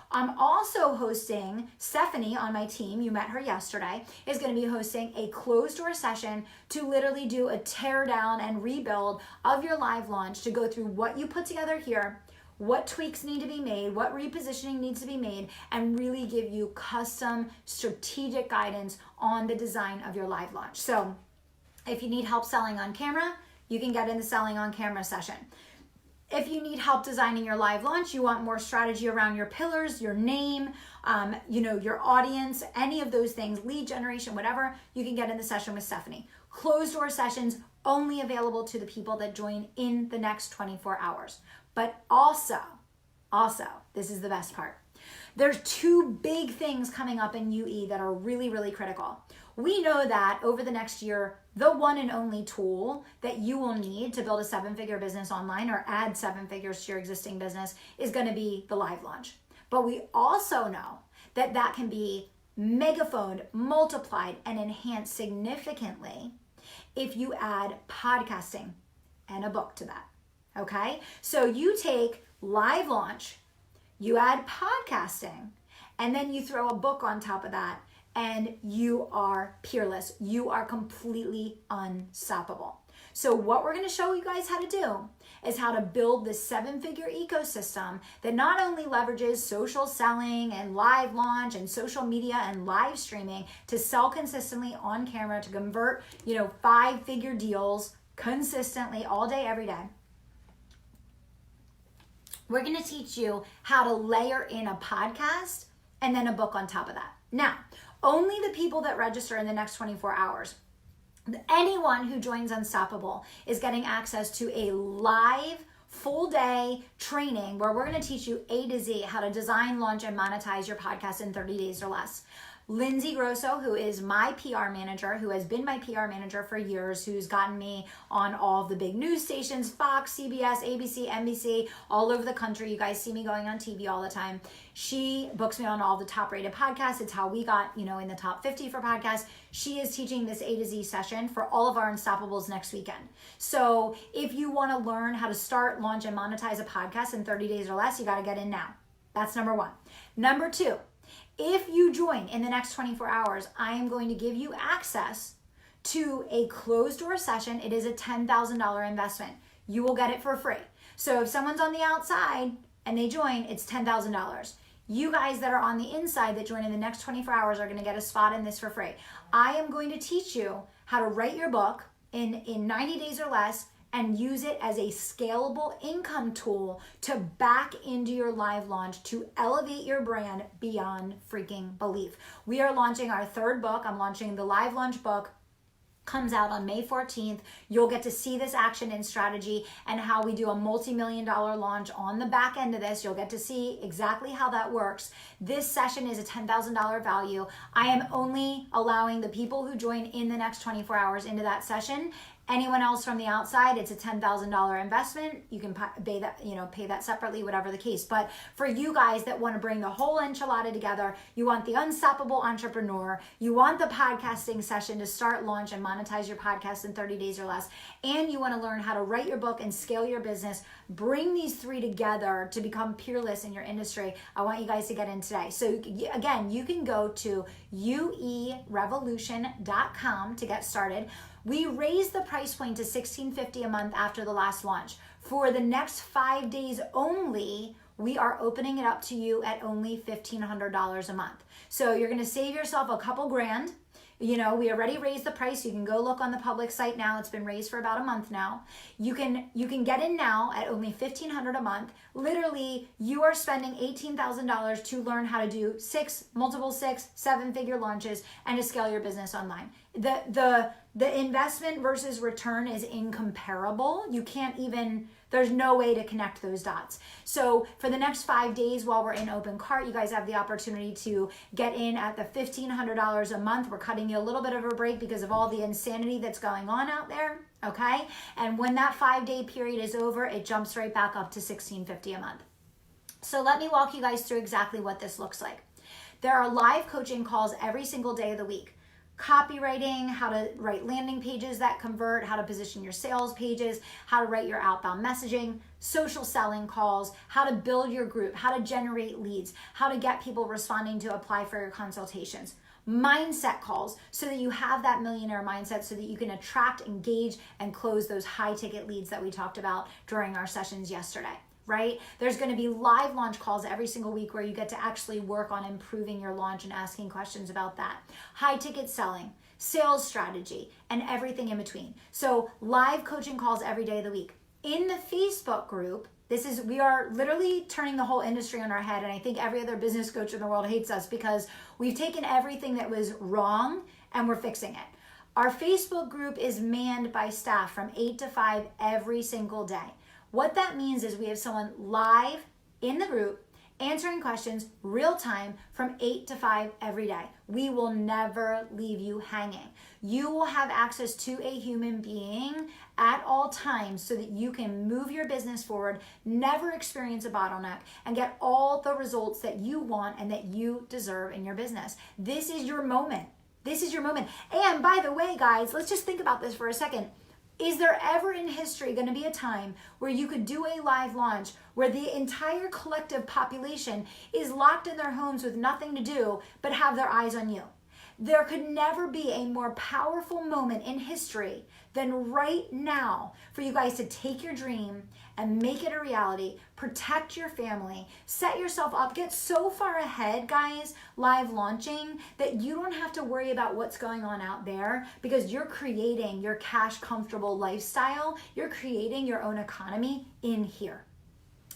I'm also hosting, Stephanie on my team, you met her yesterday, is going to be hosting a closed door session to literally do a tear down and rebuild of your live launch, to go through what you put together here, what tweaks need to be made, what repositioning needs to be made, and really give you custom strategic guidance on the design of your live launch. So if you need help selling on camera, you can get in the selling on camera session. If you need help designing your live launch, you want more strategy around your pillars, your name, your audience, any of those things, lead generation, whatever, you can get in the session with Stephanie. Closed door sessions only available to the people that join in the next 24 hours. But also, this is the best part. There's two big things coming up in UE that are really, really critical. We know that over the next year, the one and only tool that you will need to build a 7-figure business online or add 7 figures to your existing business is going to be the live launch. But we also know that that can be megaphoned, multiplied, and enhanced significantly if you add podcasting and a book to that. Okay? So you take live launch, you add podcasting, and then you throw a book on top of that, and you are peerless. You are completely unstoppable. So what we're going to show you guys how to do is how to build this 7-figure ecosystem that not only leverages social selling and live launch and social media and live streaming to sell consistently on camera, to convert, 5-figure deals consistently all day, every day. We're going to teach you how to layer in a podcast and then a book on top of that. Now, only the people that register in the next 24 hours, anyone who joins Unstoppable, is getting access to a live full day training where we're going to teach you A to Z how to design, launch, and monetize your podcast in 30 days or less. Lindsay Grosso, who is my PR manager, who has been my PR manager for years, who's gotten me on all of the big news stations, Fox, CBS, ABC, NBC, all over the country. You guys see me going on TV all the time. She books me on all the top rated podcasts. It's how we got, in the top 50 for podcasts. She is teaching this A to Z session for all of our Unstoppables next weekend. So if you want to learn how to start, launch, and monetize a podcast in 30 days or less, you got to get in now. That's number one. Number two, if you join in the next 24 hours, I am going to give you access to a closed door session. It is a $10,000 investment. You will get it for free. So if someone's on the outside and they join, it's $10,000. You guys that are on the inside that join in the next 24 hours are going to get a spot in this for free. I am going to teach you how to write your book in 90 days or less and use it as a scalable income tool to back into your live launch to elevate your brand beyond freaking belief. We are launching our third book. I'm launching the live launch book. Comes out on May 14th. You'll get to see this action and strategy and how we do a multi-million-dollar launch on the back end of this. You'll get to see exactly how that works. This session is a $10,000 value. I am only allowing the people who join in the next 24 hours into that session. Anyone else from the outside, it's a $10,000 investment. You can pay that separately, whatever the case. But for you guys that want to bring the whole enchilada together, you want the unstoppable entrepreneur, you want the podcasting session to start, launch, and monetize your podcast in 30 days or less, and you want to learn how to write your book and scale your business, bring these three together to become peerless in your industry, I want you guys to get in today. So again, you can go to uerevolution.com to get started. We raised the price point to $1,650 a month after the last launch. For the next 5 days only, we are opening it up to you at only $1,500 a month. So you're gonna save yourself a couple grand. We already raised the price. You can go look on the public site now. It's been raised for about a month now. You can get in now at only $1,500 a month. Literally, you are spending $18,000 to learn how to do multiple six, seven-figure launches and to scale your business online. The investment versus return is incomparable. You can't even, there's no way to connect those dots. So for the next 5 days while we're in open cart, you guys have the opportunity to get in at the $1,500 a month. We're cutting you a little bit of a break because of all the insanity that's going on out there, okay? And when that 5-day period is over, it jumps right back up to $1,650 a month. So let me walk you guys through exactly what this looks like. There are live coaching calls every single day of the week. Copywriting, how to write landing pages that convert, how to position your sales pages, how to write your outbound messaging, social selling calls, how to build your group, how to generate leads, how to get people responding to apply for your consultations. Mindset calls so that you have that millionaire mindset so that you can attract, engage, and close those high ticket leads that we talked about during our sessions yesterday. Right? There's going to be live launch calls every single week where you get to actually work on improving your launch and asking questions about that. High ticket selling, sales strategy, and everything in between. So live coaching calls every day of the week. In the Facebook group, we are literally turning the whole industry on our head, and I think every other business coach in the world hates us because we've taken everything that was wrong and we're fixing it. Our Facebook group is manned by staff from 8 to 5 every single day. What that means is we have someone live in the group answering questions real time from 8 to 5 every day. We will never leave you hanging. You will have access to a human being at all times so that you can move your business forward, never experience a bottleneck, and get all the results that you want and that you deserve in your business. This is your moment. This is your moment. And by the way, guys, let's just think about this for a second. Is there ever in history going to be a time where you could do a live launch where the entire collective population is locked in their homes with nothing to do but have their eyes on you? There could never be a more powerful moment in history than right now for you guys to take your dream and make it a reality, protect your family, set yourself up, get so far ahead, guys, live launching, that you don't have to worry about what's going on out there because you're creating your cash comfortable lifestyle. You're creating your own economy in here.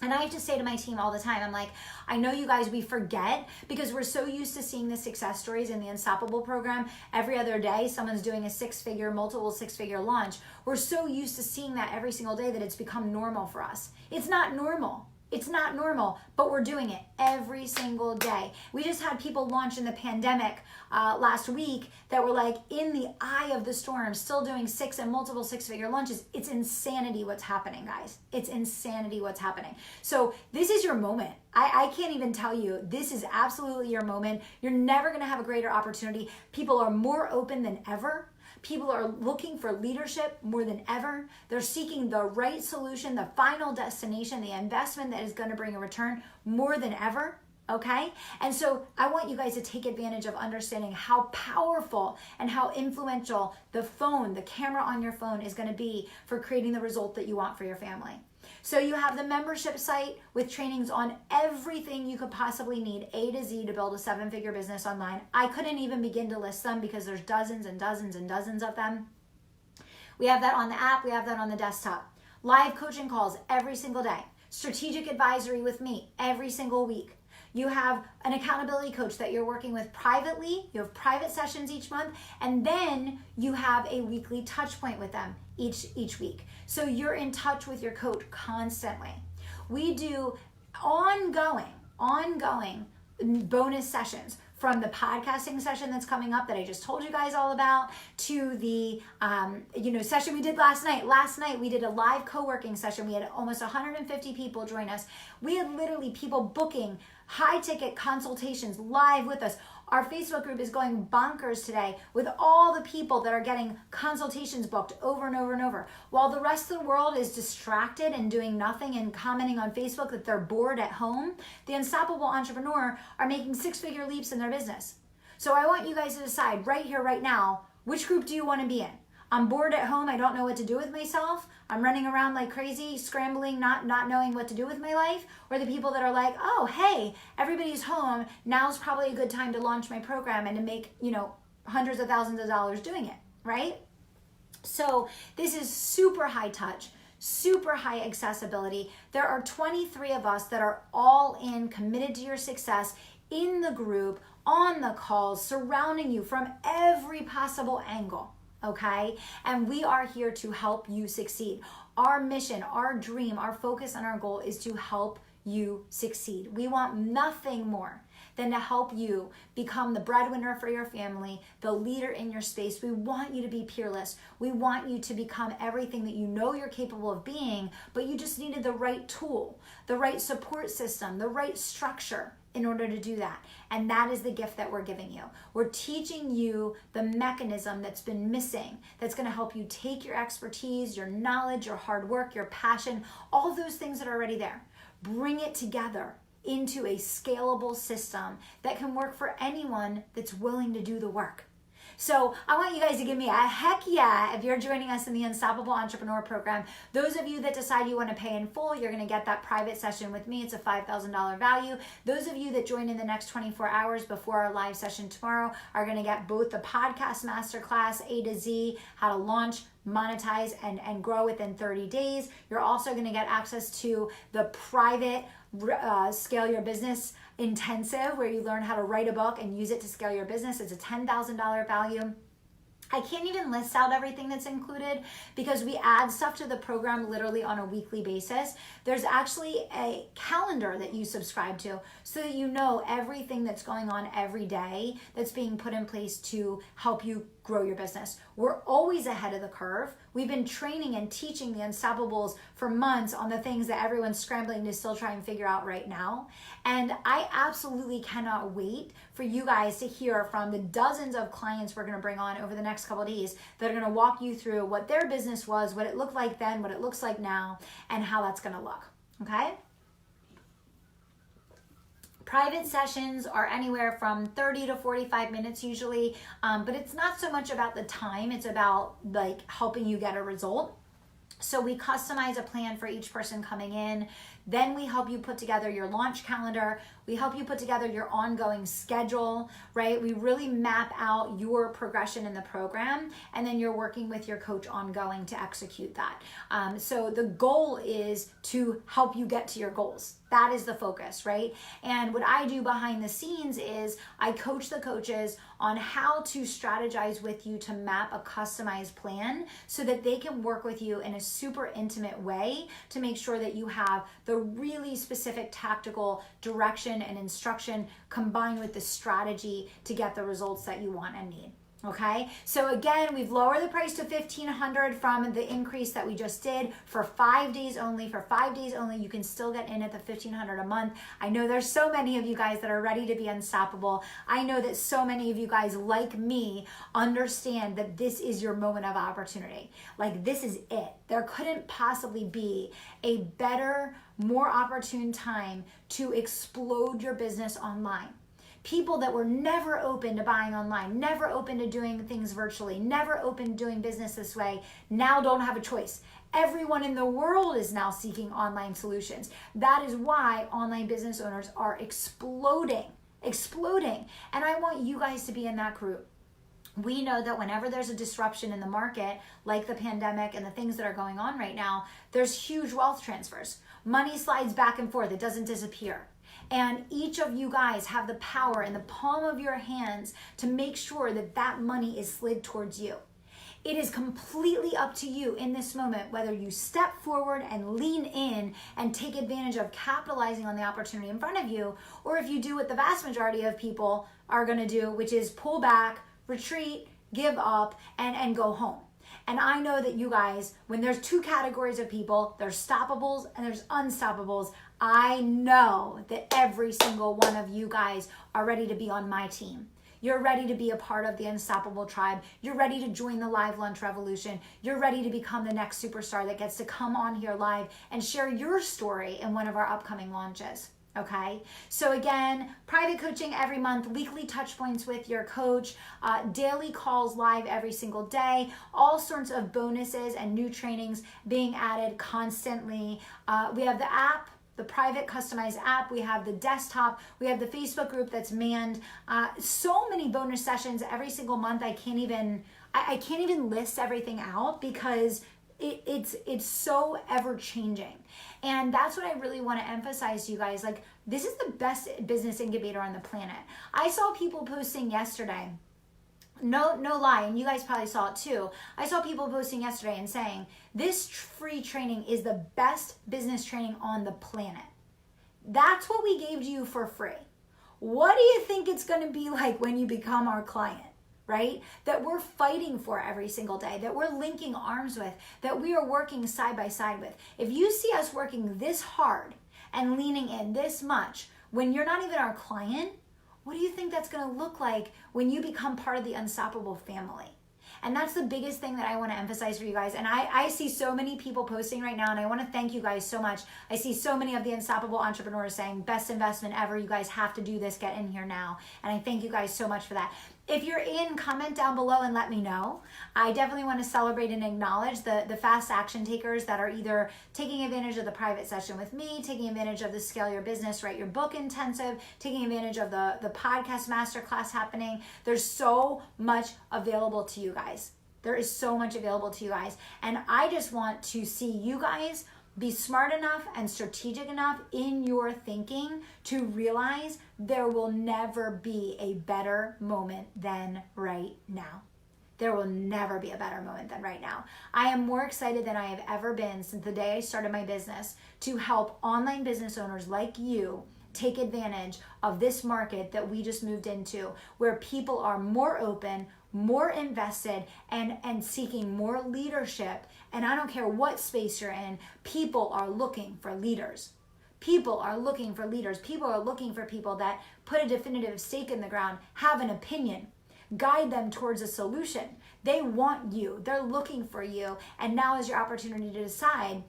And I have to say to my team all the time, I'm like, I know you guys, we forget because we're so used to seeing the success stories in the Unstoppable program. Every other day, someone's doing a multiple six-figure launch. We're so used to seeing that every single day that it's become normal for us. It's not normal. It's not normal, but we're doing it every single day. We just had people launch in the pandemic last week that were like in the eye of the storm, still doing multiple six-figure launches. It's insanity what's happening, guys. It's insanity what's happening. So this is your moment. I can't even tell you, this is absolutely your moment. You're never gonna have a greater opportunity. People are more open than ever. People are looking for leadership more than ever. They're seeking the right solution, the final destination, the investment that is going to bring a return more than ever, okay? And so I want you guys to take advantage of understanding how powerful and how influential the camera on your phone is going to be for creating the result that you want for your family. So you have the membership site with trainings on everything you could possibly need, A to Z, to build a 7-figure business online. I couldn't even begin to list them because there's dozens and dozens and dozens of them. We have that on the app. We have that on the desktop. Live coaching calls every single day. Strategic advisory with me every single week. You have an accountability coach that you're working with privately. You have private sessions each month, and then you have a weekly touch point with them each week. So you're in touch with your coach constantly. We do ongoing bonus sessions, from the podcasting session that's coming up that I just told you guys all about, to the session we did last night. Last night we did a live co-working session. We had almost 150 people join us. We had literally people booking high ticket consultations live with us. Our Facebook group is going bonkers today with all the people that are getting consultations booked over and over and over. While the rest of the world is distracted and doing nothing and commenting on Facebook that they're bored at home, the Unstoppable Entrepreneur are making 6-figure leaps in their business. So I want you guys to decide right here, right now, which group do you want to be in? I'm bored at home. I don't know what to do with myself. I'm running around like crazy, scrambling, not knowing what to do with my life. Or the people that are like, oh, hey, everybody's home. Now's probably a good time to launch my program and to make, hundreds of thousands of dollars doing it, right? So this is super high touch, super high accessibility. There are 23 of us that are all in, committed to your success, in the group, on the calls, surrounding you from every possible angle. Okay? And we are here to help you succeed. Our mission, our dream, our focus, and our goal is to help you succeed. We want nothing more than to help you become the breadwinner for your family, the leader in your space. We want you to be peerless. We want you to become everything that you know you're capable of being, but you just needed the right tool, the right support system, the right structure in order to do that. And that is the gift that we're giving you. We're teaching you the mechanism that's been missing, that's going to help you take your expertise, your knowledge, your hard work, your passion, all those things that are already there, bring it together into a scalable system that can work for anyone that's willing to do the work. So I want you guys to give me a heck yeah if you're joining us in the Unstoppable Entrepreneur Program. Those of you that decide you want to pay in full, you're going to get that private session with me. It's a $5,000 value. Those of you that join in the next 24 hours before our live session tomorrow are going to get both the podcast masterclass, A to Z, how to launch, monetize, and grow within 30 days. You're also going to get access to the private Scale Your Business intensive, where you learn how to write a book and use it to scale your business. It's a $10,000 value. I can't even list out everything that's included because we add stuff to the program literally on a weekly basis. There's actually a calendar that you subscribe to so that you know everything that's going on every day that's being put in place to help you grow your business. We're always ahead of the curve. We've been training and teaching the Unstoppables for months on the things that everyone's scrambling to still try and figure out right now. And I absolutely cannot wait for you guys to hear from the dozens of clients we're going to bring on over the next couple of days that are going to walk you through what their business was, what it looked like then, what it looks like now, and how that's going to look. Okay? Private sessions are anywhere from 30 to 45 minutes usually, but it's not so much about the time, it's about like helping you get a result. So we customize a plan for each person coming in. Then we help you put together your launch calendar. We help you put together your ongoing schedule, right? We really map out your progression in the program, and then you're working with your coach ongoing to execute that. So the goal is to help you get to your goals. That is the focus, right? And what I do behind the scenes is I coach the coaches on how to strategize with you to map a customized plan so that they can work with you in a super intimate way to make sure that you have the really specific tactical direction and instruction combined with the strategy to get the results that you want and need. Okay, so again, we've lowered the price to $1,500 from the increase that we just did for 5 days only. For 5 days only, you can still get in at the $1,500 a month. I know there's so many of you guys that are ready to be unstoppable. I know that so many of you guys, like me, understand that this is your moment of opportunity. Like, this is it. There couldn't possibly be a better, more opportune time to explode your business online. People that were never open to buying online, never open to doing things virtually, never open to doing business this way, now don't have a choice. Everyone in the world is now seeking online solutions. That is why online business owners are exploding. And I want you guys to be in that group. We know that whenever there's a disruption in the market, like the pandemic and the things that are going on right now, there's huge wealth transfers. Money slides back and forth. It doesn't disappear. And each of you guys have the power in the palm of your hands to make sure that that money is slid towards you. It is completely up to you in this moment whether you step forward and lean in and take advantage of capitalizing on the opportunity in front of you, or if you do what the vast majority of people are going to do, which is pull back, retreat, give up, and go home. And I know that you guys, when there's two categories of people, there's stoppables and there's unstoppables. I know that every single one of you guys are ready to be on my team. You're ready to be a part of the Unstoppable Tribe. You're ready to join the Live Lunch Revolution. You're ready to become the next superstar that gets to come on here live and share your story in one of our upcoming launches. Okay, so again, private coaching every month, weekly touch points with your coach, daily calls live every single day, all sorts of bonuses and new trainings being added constantly. We have the app, the private customized app, we have the desktop, we have the Facebook group that's manned, so many bonus sessions every single month. I can't even list everything out because it's so ever changing. And that's what I really want to emphasize to you guys. Like, this is the best business incubator on the planet. I saw people posting yesterday, no lie, and you guys probably saw it too. I saw people posting yesterday and saying, this free training is the best business training on the planet. That's what we gave to you for free. What do you think it's going to be like when you become our client? Right? That we're fighting for every single day, that we're linking arms with, that we are working side by side with. If you see us working this hard and leaning in this much when you're not even our client, what do you think that's going to look like when you become part of the Unstoppable family? And that's the biggest thing that I want to emphasize for you guys. And I see so many people posting right now, and I want to thank you guys so much. I see so many of the Unstoppable entrepreneurs saying, best investment ever. You guys have to do this. Get in here now. And I thank you guys so much for that. If you're in, comment down below and let me know. I definitely want to celebrate and acknowledge the fast action takers that are either taking advantage of the private session with me, taking advantage of the Scale Your Business, Write Your Book intensive, taking advantage of the podcast masterclass happening. There's so much available to you guys. There is so much available to you guys. And I just want to see you guys be smart enough and strategic enough in your thinking to realize there will never be a better moment than right now. There will never be a better moment than right now. I am more excited than I have ever been since the day I started my business to help online business owners like you take advantage of this market that we just moved into, where people are more open, more invested, and seeking more leadership. And I don't care what space you're in, people are looking for leaders. People are looking for leaders. People are looking for people that put a definitive stake in the ground, have an opinion, guide them towards a solution. They want you. They're looking for you. And now is your opportunity to decide,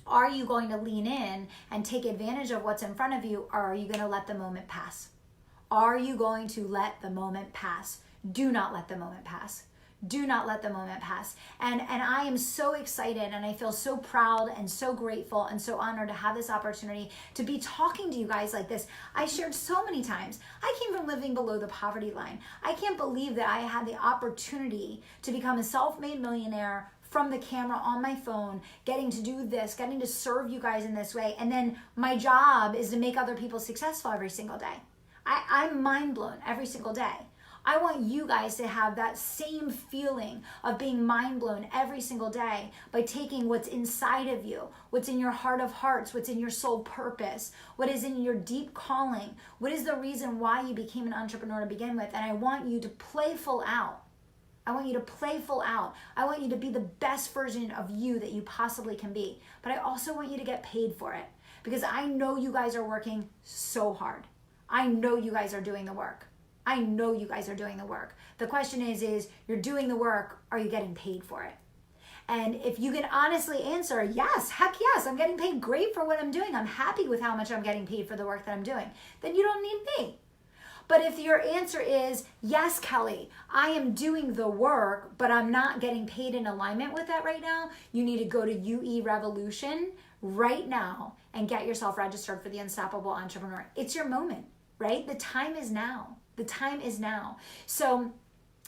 are you going to lean in and take advantage of what's in front of you, or are you going to let the moment pass? Are you going to let the moment pass? Do not let the moment pass. Do not let the moment pass. And I am so excited, and I feel so proud and so grateful and so honored to have this opportunity to be talking to you guys like this. I shared so many times, I came from living below the poverty line. I can't believe that I had the opportunity to become a self-made millionaire from the camera on my phone, getting to do this, getting to serve you guys in this way. And then my job is to make other people successful every single day. I'm mind blown every single day. I want you guys to have that same feeling of being mind blown every single day by taking what's inside of you, what's in your heart of hearts, what's in your soul purpose, what is in your deep calling, what is the reason why you became an entrepreneur to begin with. And I want you to play full out. I want you to play full out. I want you to be the best version of you that you possibly can be. But I also want you to get paid for it, because I know you guys are working so hard. I know you guys are doing the work. I know you guys are doing the work. The question is you're doing the work, are you getting paid for it? And if you can honestly answer, yes, heck yes, I'm getting paid great for what I'm doing. I'm happy with how much I'm getting paid for the work that I'm doing. Then you don't need me. But if your answer is, yes, Kelly, I am doing the work, but I'm not getting paid in alignment with that right now, you need to go to UE Revolution right now and get yourself registered for the Unstoppable Entrepreneur. It's your moment, right? The time is now. The time is now. So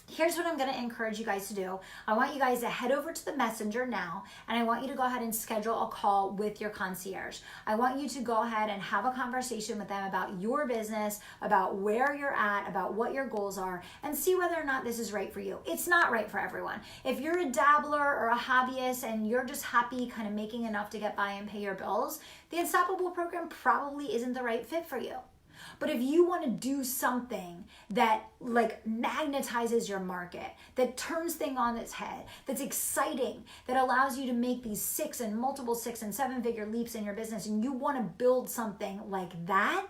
here's what I'm going to encourage you guys to do. I want you guys to head over to the messenger now, and I want you to go ahead and schedule a call with your concierge. I want you to go ahead and have a conversation with them about your business, about where you're at, about what your goals are, and see whether or not this is right for you. It's not right for everyone. If you're a dabbler or a hobbyist and you're just happy kind of making enough to get by and pay your bills, the Unstoppable program probably isn't the right fit for you. But if you want to do something that like magnetizes your market, that turns things on its head, that's exciting, that allows you to make these 6 and multiple 6 and 7 figure leaps in your business, and you want to build something like that,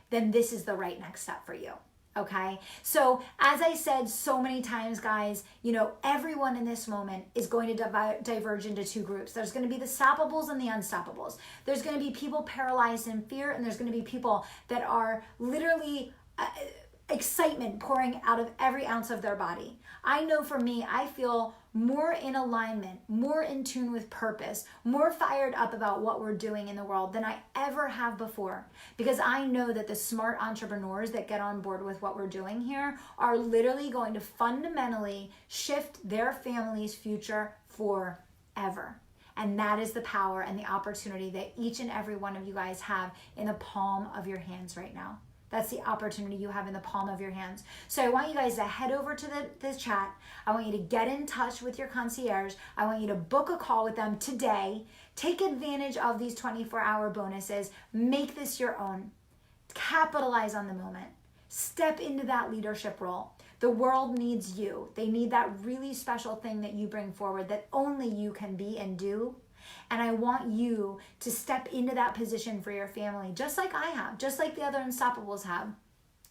then this is the right next step for you. Okay, so as I said so many times, guys, you know, everyone in this moment is going to diverge into 2 groups. There's going to be the stoppables and the unstoppables. There's going to be people paralyzed in fear, and there's going to be people that are literally excitement pouring out of every ounce of their body. I know for me, I feel more in alignment, more in tune with purpose, more fired up about what we're doing in the world than I ever have before. Because I know that the smart entrepreneurs that get on board with what we're doing here are literally going to fundamentally shift their family's future forever. And that is the power and the opportunity that each and every one of you guys have in the palm of your hands right now. That's the opportunity you have in the palm of your hands. So I want you guys to head over to the chat. I want you to get in touch with your concierge. I want you to book a call with them today. Take advantage of these 24-hour bonuses. Make this your own. Capitalize on the moment. Step into that leadership role. The world needs you. They need that really special thing that you bring forward that only you can be and do. And I want you to step into that position for your family, just like I have, just like the other Unstoppables have,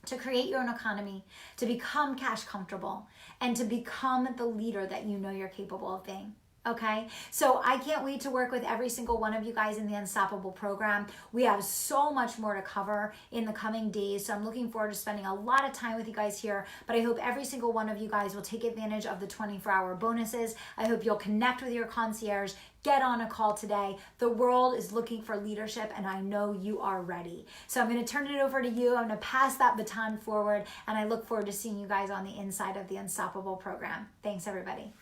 to create your own economy, to become cash comfortable, and to become the leader that you know you're capable of being. Okay, so I can't wait to work with every single one of you guys in the Unstoppable program. We have so much more to cover in the coming days, so I'm looking forward to spending a lot of time with you guys here, but I hope every single one of you guys will take advantage of the 24-hour bonuses. I hope you'll connect with your concierge, get on a call today. The world is looking for leadership, and I know you are ready. So I'm going to turn it over to you. I'm going to pass that baton forward, and I look forward to seeing you guys on the inside of the Unstoppable program. Thanks, everybody.